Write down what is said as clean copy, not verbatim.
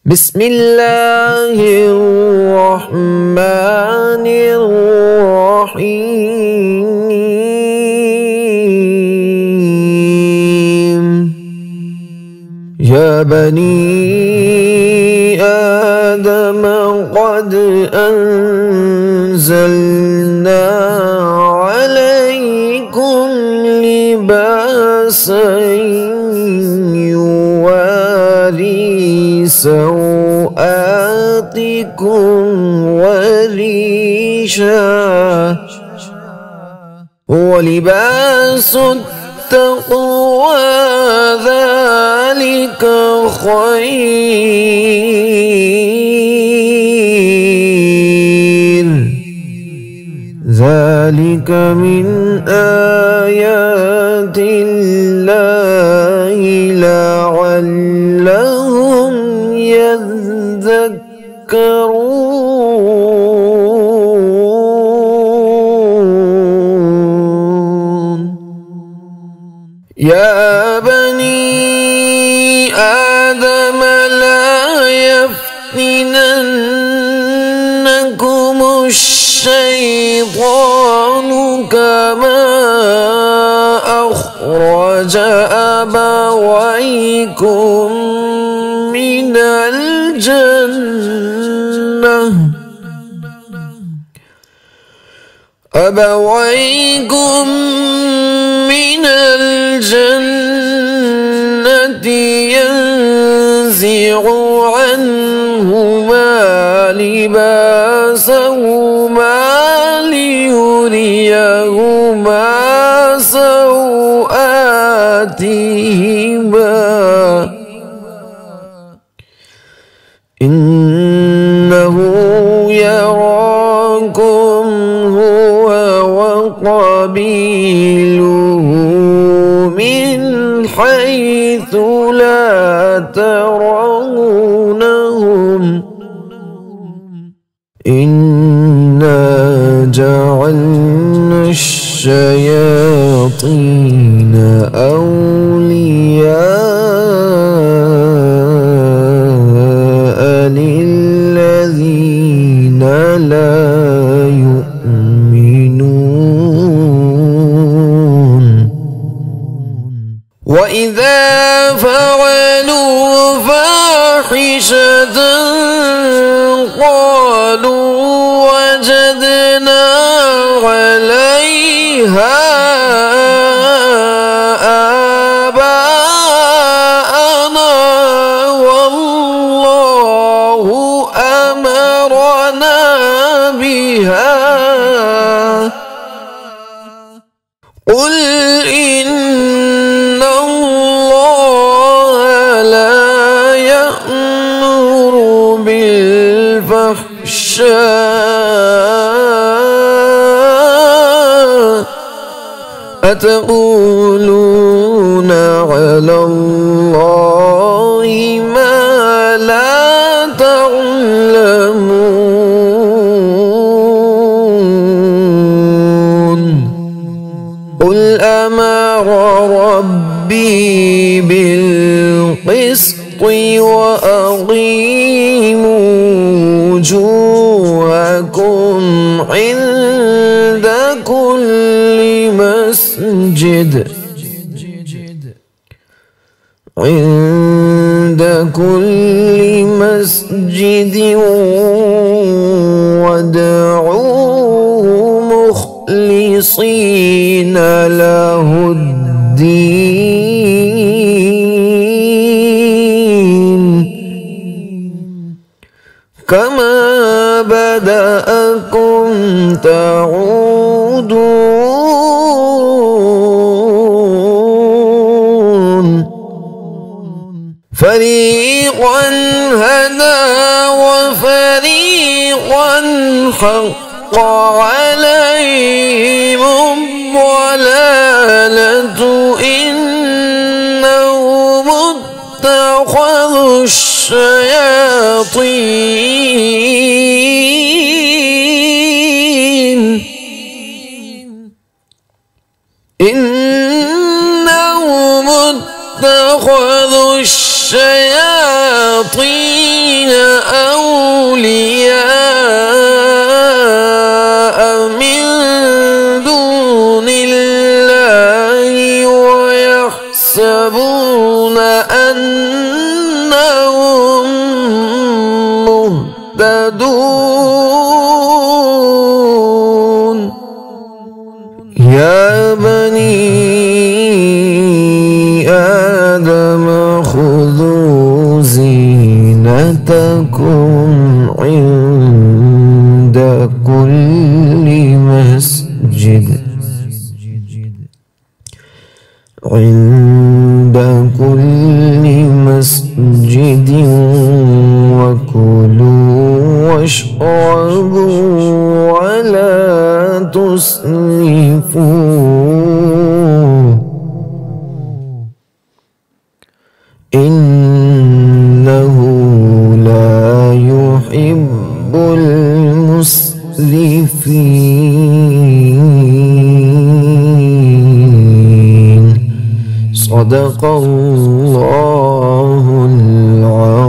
بسم الله الرحمن الرحيم. يا بني آدم قد أنزلنا عليكم لباسا يواري سوآتكم وريشا، ولباس التقوى ذلك خير، ذلك من آيات الله لعلهم يذكرون. يا بني آدم لا يفتننكم الشيطان كما أخرج أبويكم من الجنة ينزع عنهما لباسهما ليريهما سوآتهما، إنه يراكم هو وقبيله من حيث لا ترونهم، إنا جعلنا الشياطين أولياء للذين لا يؤمنون، وإذا فعلوا فاحشة قالوا وجدنا عليها آباءنا والله أمرنا بها، قل إن الله لا يأمر بالفحشاء، أتقولون على الله ما لا تعلمون. قل أمر ربي بالقسط وأقيموا وجوهكم عند كل مسجد وادعوه مخلصين له الدين كما بدأكم تعودون. فريقا هدى وفريقا حق عليهم الضلالة، إنهم اتخذوا الشياطين اتخذوا الشياطين تعمدون يا بني آدم خذوا زينتكم عند كل مسجد وكلوا واشربوا ولا تسرفوا إنه لا يحب المسرفين. صدق الله العظيم.